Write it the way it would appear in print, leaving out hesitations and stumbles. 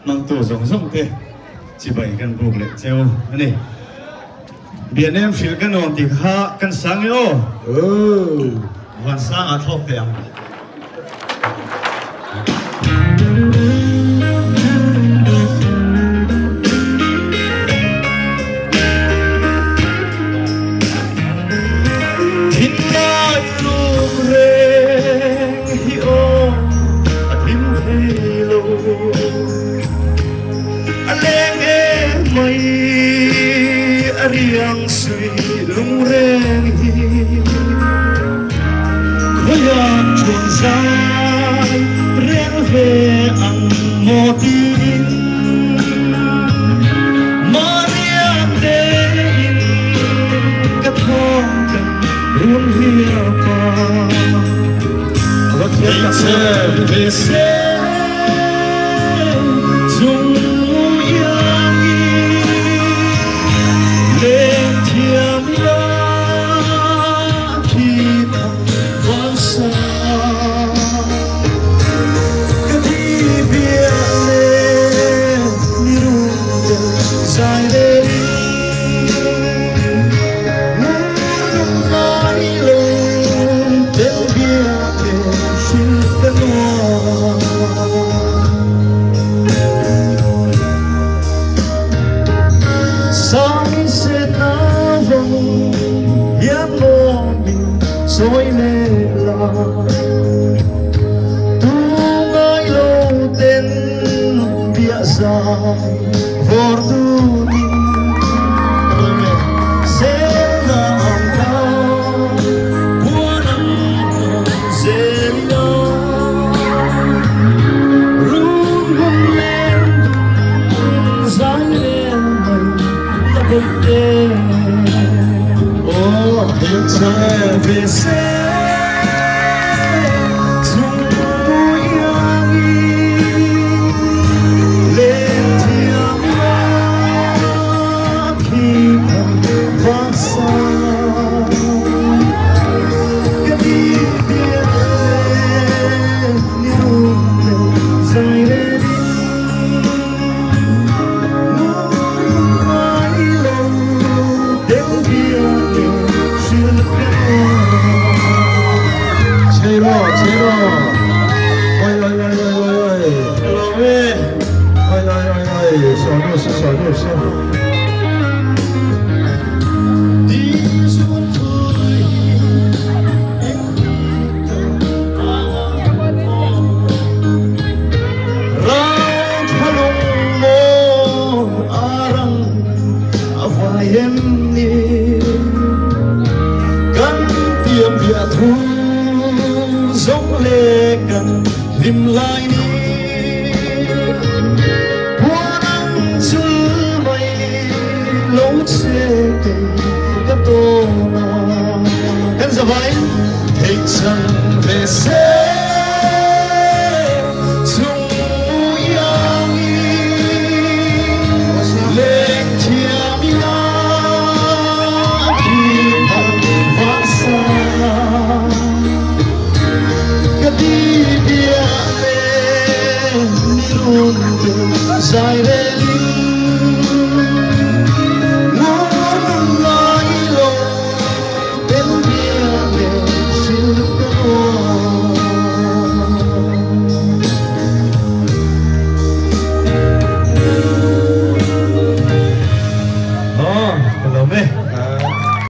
mang tu rong rong te chỉ bảy căn buộc lệ treo anh này biển em phiền cái nón thì ha căn sáng yo hoàn sáng à thóc tiền riêng suy lung reng hi khoyan chuồn dài reng về ang mô tin Maria đến cái thong cần luôn hiệp và thiên trở về sẽ dùng rồi mê là tu ngài lâu tên bia dài vor tu ninh sẽ làm đau của năm dễ nhau rung rung lên dáng lên mình ta bông đêm được trở về sẽ dùng mũi anh lên thiêng hoa khi thầm vang xa cái đi biết lên như lệ rơi lên mãi lâu đến bia Chero, oi, hello me, oi, so. Rang thalung mo arang avayem ni, kan tiêm bia thu. Giống lệ cần lim lại đi qua nắng chưa mây lâu xe cây các tô em giờ vậy thích rằng về xe dùng yang lên thiam ya khi thầm vang xa đi bia lên luôn dài lên muốn nói lâu đến bia lên chưa có hello me